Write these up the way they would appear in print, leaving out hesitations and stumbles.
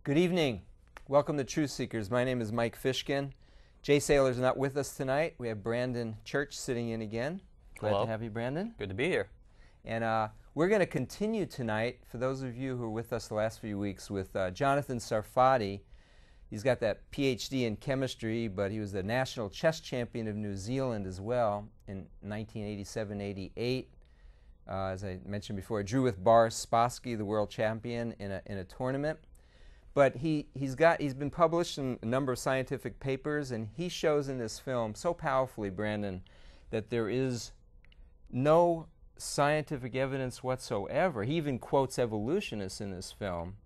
Good evening. Welcome to Truth Seekers. My name is Mike Fishkin. Jay Saylor's not with us tonight. We have Brandon Church sitting in again. Glad Hello. to have you, Brandon. Good to be here. And we're going to continue tonight, for those of you who were with us the last few weeks, with Jonathan Sarfati. He's got that PhD in chemistry, but he was the national chess champion of New Zealand as well in 1987-88. As I mentioned before, drew with Boris Spassky, the world champion, in a tournament. But he's been published in a number of scientific papers, and he shows in this film so powerfully, Brandon, that there is no scientific evidence whatsoever. He even quotes evolutionists in this film,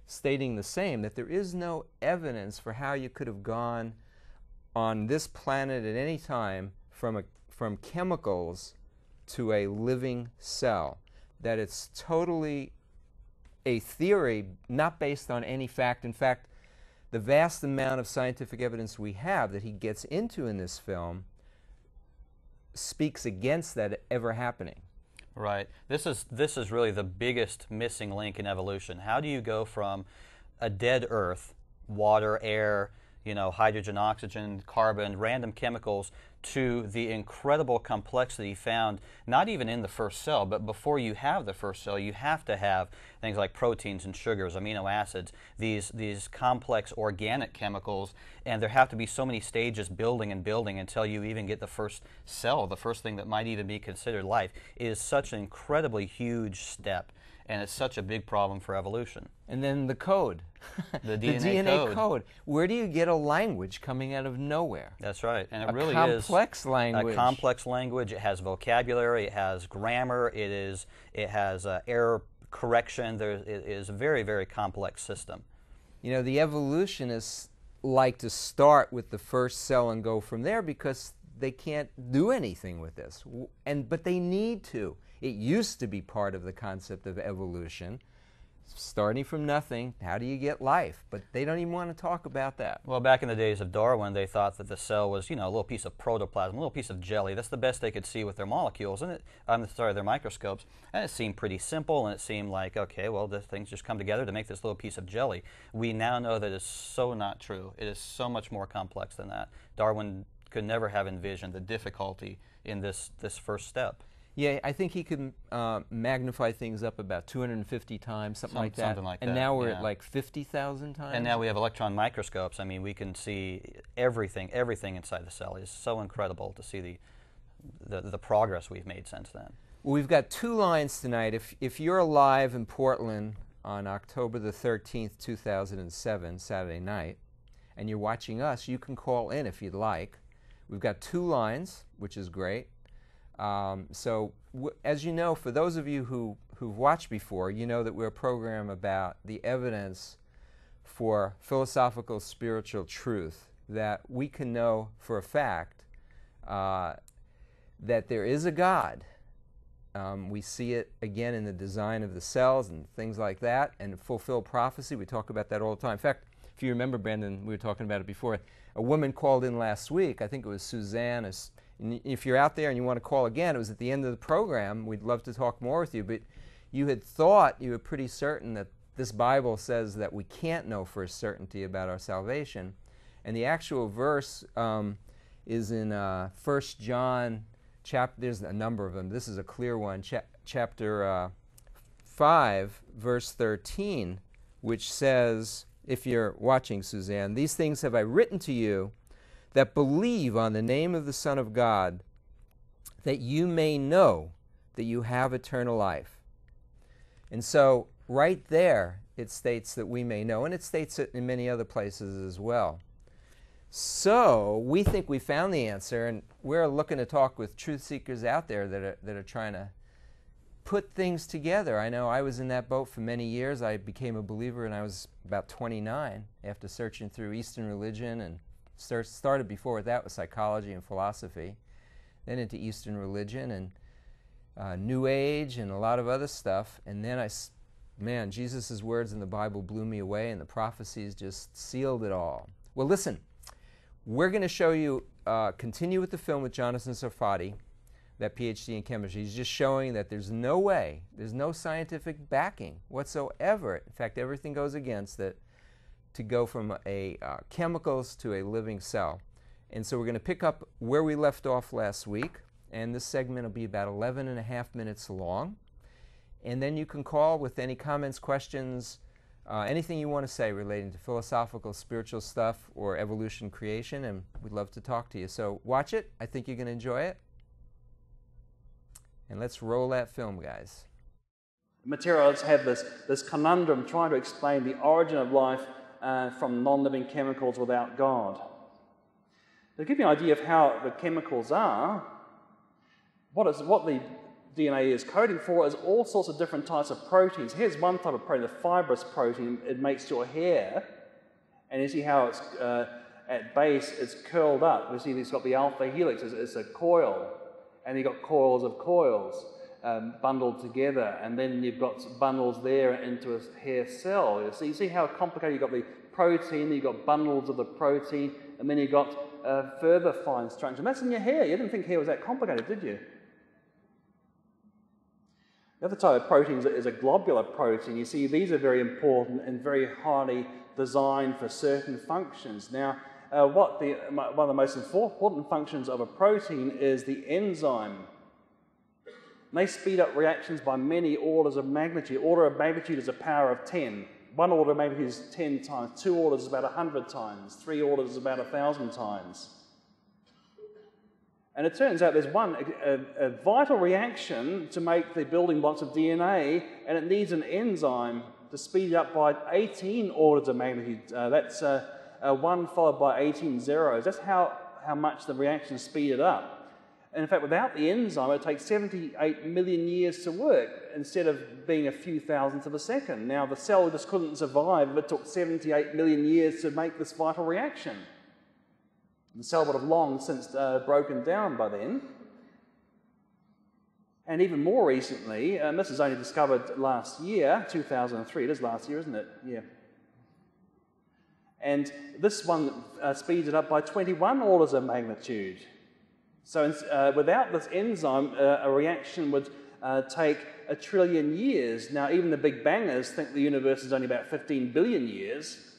stating the same, that there is no evidence for how you could have gone on this planet at any time from chemicals to a living cell. That it's totally a theory not based on any fact. In fact, the vast amount of scientific evidence we have that he gets into in this film speaks against that ever happening. Right. This is really the biggest missing link in evolution. How do you go from a dead Earth, water, air, hydrogen, oxygen, carbon, random chemicals, to the incredible complexity found not even in the first cell, but before you have the first cell, you have to have things like proteins and sugars, amino acids, these complex organic chemicals, and there have to be so many stages building and building until you even get the first cell, the first thing that might even be considered life. It is such an incredibly huge step, and it's such a big problem for evolution. And then the code. The the DNA code. Where do you get a language coming out of nowhere? That's right. And it really is complex language. A complex language. It has vocabulary, it has grammar, it has error correction. It is a very, very complex system. The evolutionists like to start with the first cell and go from there because they can't do anything with this. But they need to. It used to be part of the concept of evolution. Starting from nothing, how do you get life? But they don't even want to talk about that. Well, back in the days of Darwin, they thought that the cell was, a little piece of protoplasm, a little piece of jelly. That's the best they could see with their molecules, and their microscopes. And it seemed pretty simple, and it seemed like, okay, well, the things just come together to make this little piece of jelly. We now know that is so not true. It is so much more complex than that. Darwin could never have envisioned the difficulty in this first step. Yeah, I think he could magnify things up about 250 times, something like that. Something like that. And now we're at like 50,000 times. And now we have electron microscopes. I mean, we can see everything inside the cell. It's so incredible to see the progress we've made since then. Well, we've got two lines tonight. If you're alive in Portland on October the 13th, 2007, Saturday night, and you're watching us, you can call in if you'd like. We've got two lines, which is great. As you know, for those of you who've watched before, you know that we're a program about the evidence for philosophical spiritual truth, that we can know for a fact that there is a God. We see it again in the design of the cells and things like that, and fulfilled prophecy. We talk about that all the time. In fact, if you remember, Brandon, we were talking about it before. A woman called in last week, I think it was Suzanne. If you're out there and you want to call again, it was at the end of the program. We'd love to talk more with you, but you were pretty certain that this Bible says that we can't know for certainty about our salvation. And the actual verse is in 1 John, there's a number of them. This is a clear one, chapter 5, verse 13, which says, if you're watching, Suzanne, "These things have I written to you that believe on the name of the Son of God, that you may know that you have eternal life." And so right there it states that we may know, and it states it in many other places as well. So we think we found the answer, and we're looking to talk with truth seekers out there that are trying to put things together. I know I was in that boat for many years. I became a believer when I was about 29 after searching through Eastern religion, and started before that with psychology and philosophy, then into Eastern religion and New Age and a lot of other stuff. And then Jesus' words in the Bible blew me away, and the prophecies just sealed it all. Well, listen, we're going to show you, continue with the film with Jonathan Sarfati, that PhD in chemistry. He's just showing that there's no way, there's no scientific backing whatsoever. In fact, everything goes against it, to go from a chemicals to a living cell. And so we're going to pick up where we left off last week, and this segment will be about 11.5 minutes long. And then you can call with any comments, questions, anything you want to say relating to philosophical, spiritual stuff, or evolution, creation, and we'd love to talk to you. So watch it. I think you're going to enjoy it. And let's roll that film, guys. Materialists have this conundrum trying to explain the origin of life from non-living chemicals without God. To give you an idea of how the chemicals are, what the DNA is coding for is all sorts of different types of proteins. Here's one type of protein, the fibrous protein. It makes your hair, and you see how it's at base it's curled up. You see it's got the alpha helix, it's a coil, and you've got coils of coils bundled together, and then you've got bundles there into a hair cell. You see how complicated. You've got the protein, you've got bundles of the protein, and then you've got further fine structure. And that's in your hair. You didn't think hair was that complicated, did you? The other type of protein is a globular protein. You see, these are very important and very highly designed for certain functions. Now, one of the most important functions of a protein is the enzyme. And they speed up reactions by many orders of magnitude. Order of magnitude is a power of 10. One order of magnitude is 10 times. 2 orders is about 100 times. 3 orders is about 1,000 times. And it turns out there's a vital reaction to make the building blocks of DNA, and it needs an enzyme to speed it up by 18 orders of magnitude. That's 1 followed by 18 zeros. That's how much the reaction is speeded up. And in fact, without the enzyme, it takes 78 million years to work instead of being a few thousandths of a second. Now, the cell just couldn't survive if it took 78 million years to make this vital reaction. The cell would have long since broken down by then. And even more recently, and this was only discovered last year, 2003, it is last year, isn't it? Yeah. And this one speeds it up by 21 orders of magnitude. So without this enzyme, a reaction would take 1 trillion years. Now, even the Big Bangers think the universe is only about 15 billion years.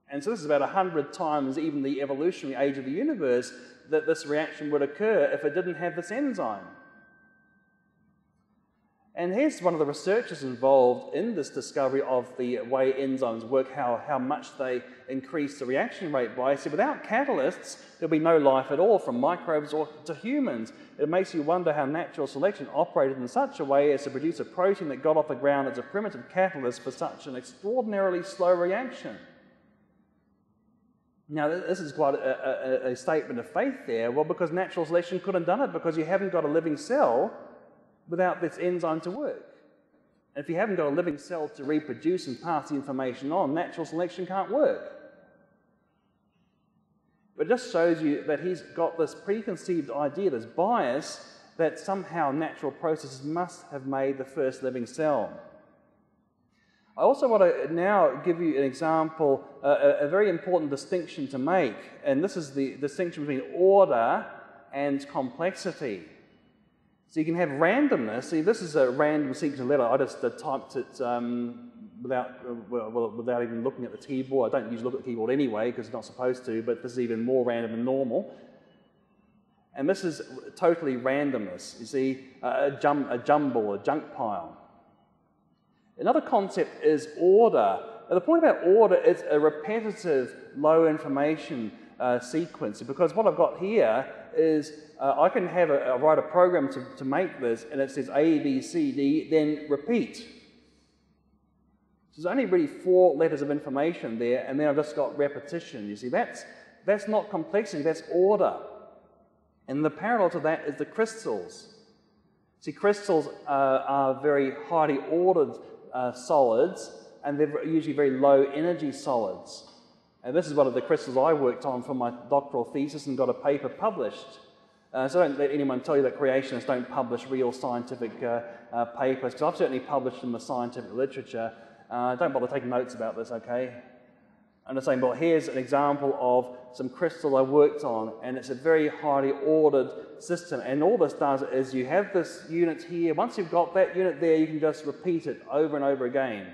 And so this is about 100 times even the evolutionary age of the universe that this reaction would occur if it didn't have this enzyme. And here's one of the researchers involved in this discovery of the way enzymes work, how much they increase the reaction rate by. He said, without catalysts, there'll be no life at all, from microbes to humans. It makes you wonder how natural selection operated in such a way as to produce a protein that got off the ground as a primitive catalyst for such an extraordinarily slow reaction. Now, this is quite a statement of faith there. Well, because natural selection couldn't have done it, because you haven't got a living cell without this enzyme to work. And if you haven't got a living cell to reproduce and pass the information on, natural selection can't work. But it just shows you that he's got this preconceived idea, this bias, that somehow natural processes must have made the first living cell. I also want to now give you an example, a very important distinction to make, and this is the distinction between order and complexity. So you can have randomness. See, this is a random sequence of letter. I just typed it without even looking at the keyboard. I don't usually look at the keyboard anyway because it's not supposed to, but this is even more random than normal. And this is totally randomness. You see, a jumble, a junk pile. Another concept is order. Now, the point about order is a repetitive, low information sequence, because what I've got here is I can have write a program to make this, and it says A, B, C, D, then repeat. So there's only really 4 letters of information there, and then I've just got repetition. You see, that's not complexity, that's order. And the parallel to that is the crystals. See, crystals are very highly ordered solids, and they're usually very low energy solids. And this is one of the crystals I worked on for my doctoral thesis and got a paper published. So don't let anyone tell you that creationists don't publish real scientific papers, because I've certainly published in the scientific literature. Don't bother taking notes about this, okay? I'm just saying, well, here's an example of some crystals I worked on, and it's a very highly ordered system. And all this does is you have this unit here. Once you've got that unit there, you can just repeat it over and over again.